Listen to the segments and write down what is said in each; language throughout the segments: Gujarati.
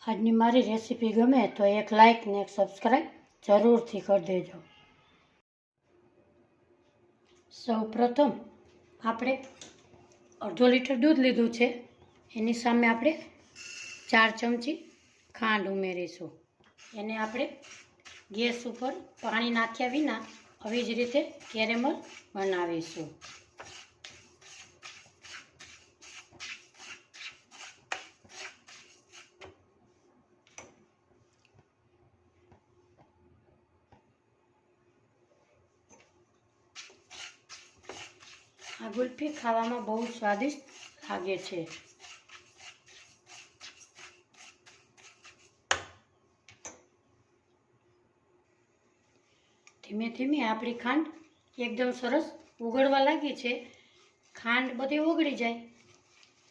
આજની મારી રેસીપી ગમે તો એક લાઇક ને એક સબસ્ક્રાઈબ જરૂરથી કરી દેજો. સૌ પ્રથમ આપણે 1/2 લીટર દૂધ લીધું છે. એની સામે આપણે 4 ચમચી ખાંડ ઉમેરીશું. એને આપણે ગેસ ઉપર પાણી નાખ્યા વિના આવી જ રીતે કેરેમલ બનાવીશું. આ ગુલ્ફી ખાવામાં બહુ સ્વાદિષ્ટ લાગે છે. ધીમે ધીમે આપણી ખાંડ એકદમ સરસ ઓગળવા લાગી છે. ખાંડ બધી ઓગળી જાય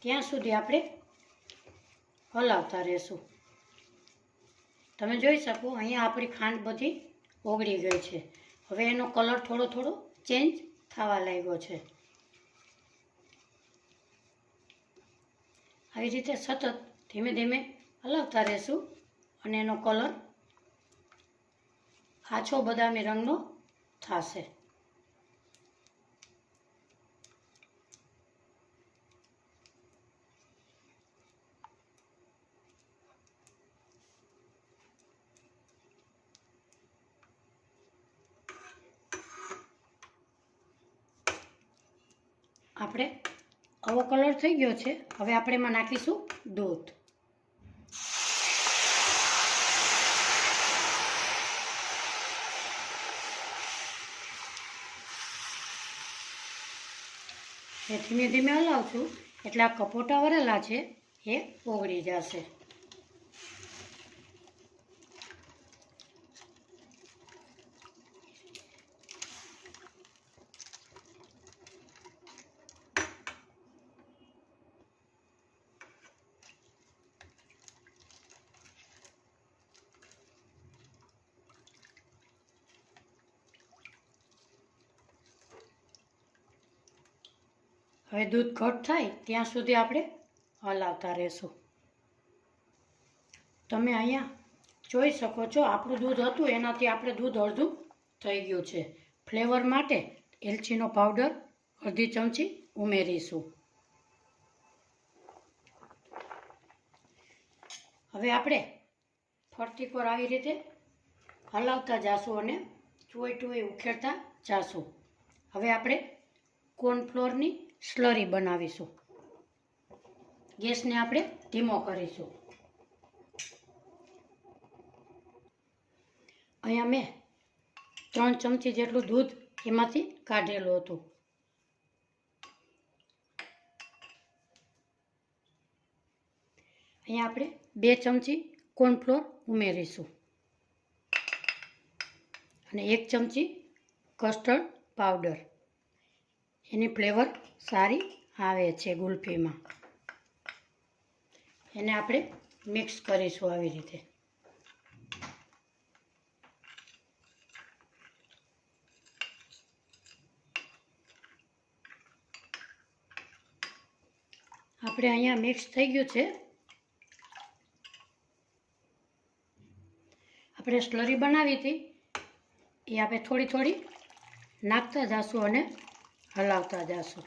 ત્યાં સુધી આપણે હલાવતા રહેશું. તમે જોઈ શકો અહીંયા આપણી ખાંડ બધી ઓગળી ગઈ છે. હવે એનો કલર થોડો થોડો ચેન્જ થવા લાગ્યો છે. આવી રીતે સતત ધીમે ધીમે હલાવતા રહેશું અને એનો કલર આછો બદામી રંગનો થશે. આપણે આવો કલર થઈ ગયો છે. હવે આપણે એમાં નાખીશું દૂધ. એ ધીમે ધીમે હલાવશું એટલે આ કપોટા વરેલા છે એ ઓગળી જશે. હવે દૂધ ઘટ થાય ત્યાં સુધી આપણે હલાવતા રહેશું. તમે અહીંયા જોઈ શકો છો આપણું દૂધ હતું એનાથી આપણે દૂધ અડધું થઈ ગયું છે. ફ્લેવર માટે એલચીનો પાવડર અડધી ચમચી ઉમેરીશું. હવે આપણે ફરતી પર આવી રીતે હલાવતા જાશું અને ટોય ઉખેડતા જાશું. હવે આપણે કોર્નફ્લોરની સ્લરી બનાવીશું. ગેસને આપણે ધીમો કરીશું. અહીંયા મેં 3 ચમચી જેટલું દૂધ એમાંથી કાઢેલું હતું. અહીંયા આપણે 2 ચમચી કોર્નફ્લોર ઉમેરીશું અને 1 ચમચી કસ્ટર્ડ પાવડર. એની ફ્લેવર સારી આવે છે ગુલ્ફીમાં. એને આપણે મિક્સ કરીશું આવી રીતે. આપણે અહીંયા મિક્સ થઈ ગયું છે. આપણે સ્લરી બનાવી હતી એ આપણે થોડી થોડી નાખતા જઈશું અને હલાવતા જઈશું.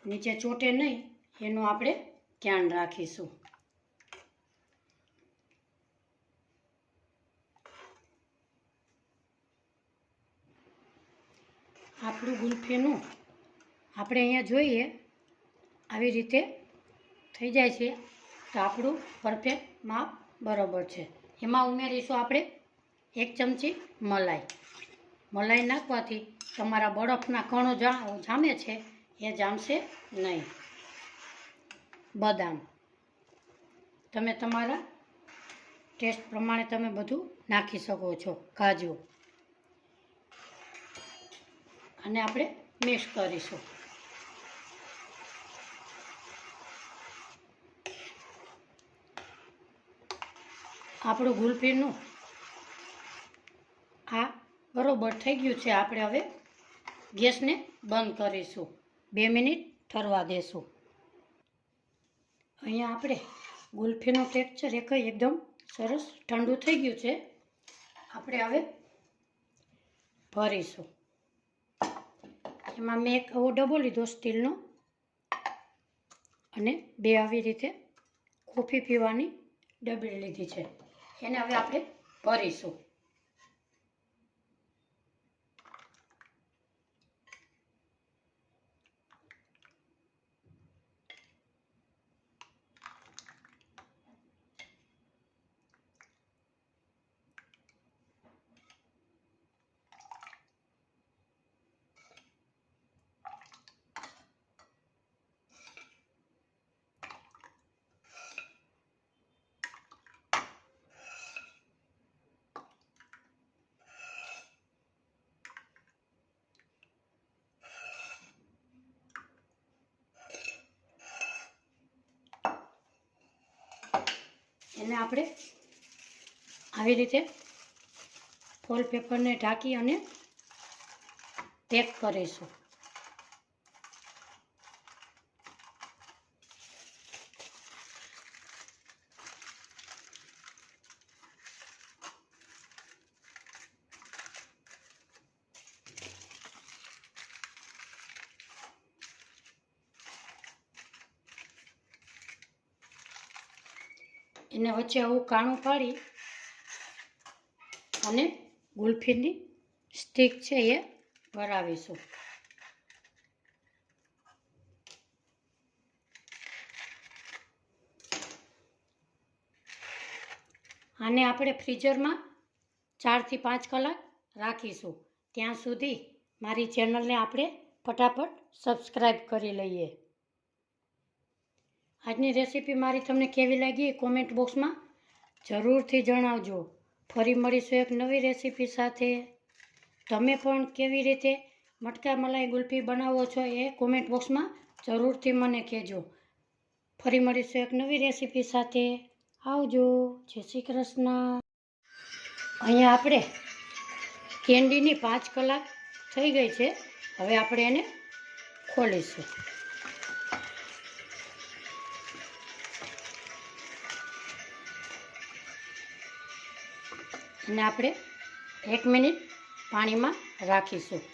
નીચે ચોટે નહીં એનું આપણે ધ્યાન રાખીશું. આપણું ગુલ્ફીનું આપણે અહીંયા જોઈએ આવી રીતે થઈ જાય છે તો આપણું પરફેક્ટ માપ બરાબર છે. એમાં ઉમેરીશું આપણે 1 ચમચી મલાઈ. મલાઈ નાખવાથી તમારા બરફના કણો જામે છે એ જામશે નહીં. બદામ તમે તમારા ટેસ્ટ પ્રમાણે તમે બધું નાખી શકો છો. કાજુ અને આપણે મિક્સ કરીશું. આપણું ગુલ્ફીનું આ બરોબર થઈ ગયું છે. આપણે હવે ગેસને બંધ કરીશું. 2 મિનિટ ઠરવા દેશું. અહીંયા આપણે ગુલ્ફીનું ટેક્સચર એકદમ સરસ ઠંડુ થઈ ગયું છે. આપણે હવે ભરીશું. એમાં મેં એક આવો ડબ્બો લીધો સ્ટીલનો અને 2 આવી રીતે કોફી પીવાની ડબલી લીધી છે. એને હવે આપણે ભરીશું. એને આપણે આવી રીતે ફોઇલ પેપરને ઢાંકી અને પેક કરીશું. એને વચ્ચે આવું કાણું પાડી અને ગુલ્ફીની સ્ટીક છે એ ભરાવીશું. આને આપણે ફ્રીઝરમાં 4 થી 5 કલાક રાખીશું. ત્યાં સુધી મારી ચેનલને આપણે ફટાફટ સબસ્ક્રાઈબ કરી લઈએ. આજની રેસીપી મારી તમને કેવી લાગી એ કોમેન્ટ બોક્સમાં જરૂરથી જણાવજો. ફરી મળીશું એક નવી રેસીપી સાથે. તમે પણ કેવી રીતે મટકા મલાઈ ગુલ્ફી બનાવો છો એ કોમેન્ટ બોક્સમાં જરૂરથી મને કહેજો. ફરી મળીશું એક નવી રેસીપી સાથે. આવજો. જય શ્રી કૃષ્ણ. અહીંયા આપણે કેન્ડીની 5 કલાક થઈ ગઈ છે. હવે આપણે એને ખોલીશું. અને આપણે 1 મિનિટ પાણીમાં રાખીશું.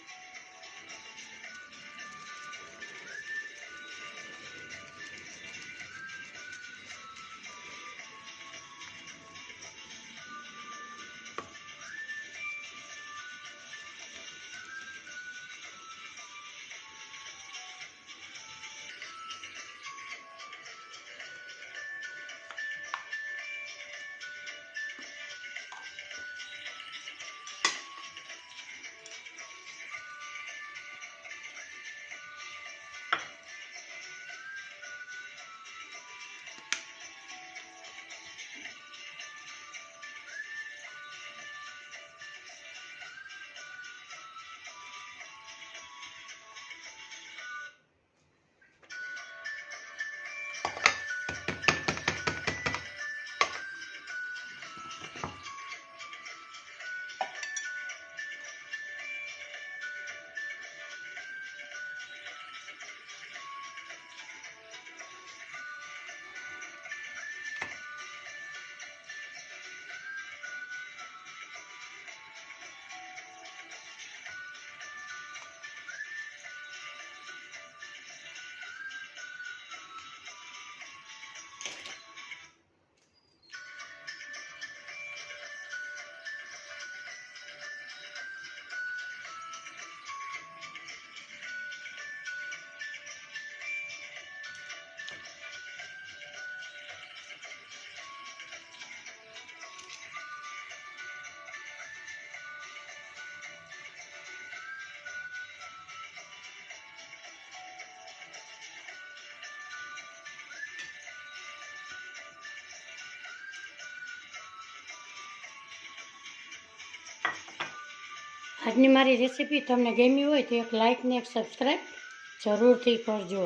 આજની મારી રેસીપી તમને ગમી હોય તો એક લાઇક ને એક સબસ્ક્રાઈબ જરૂરથી કરજો.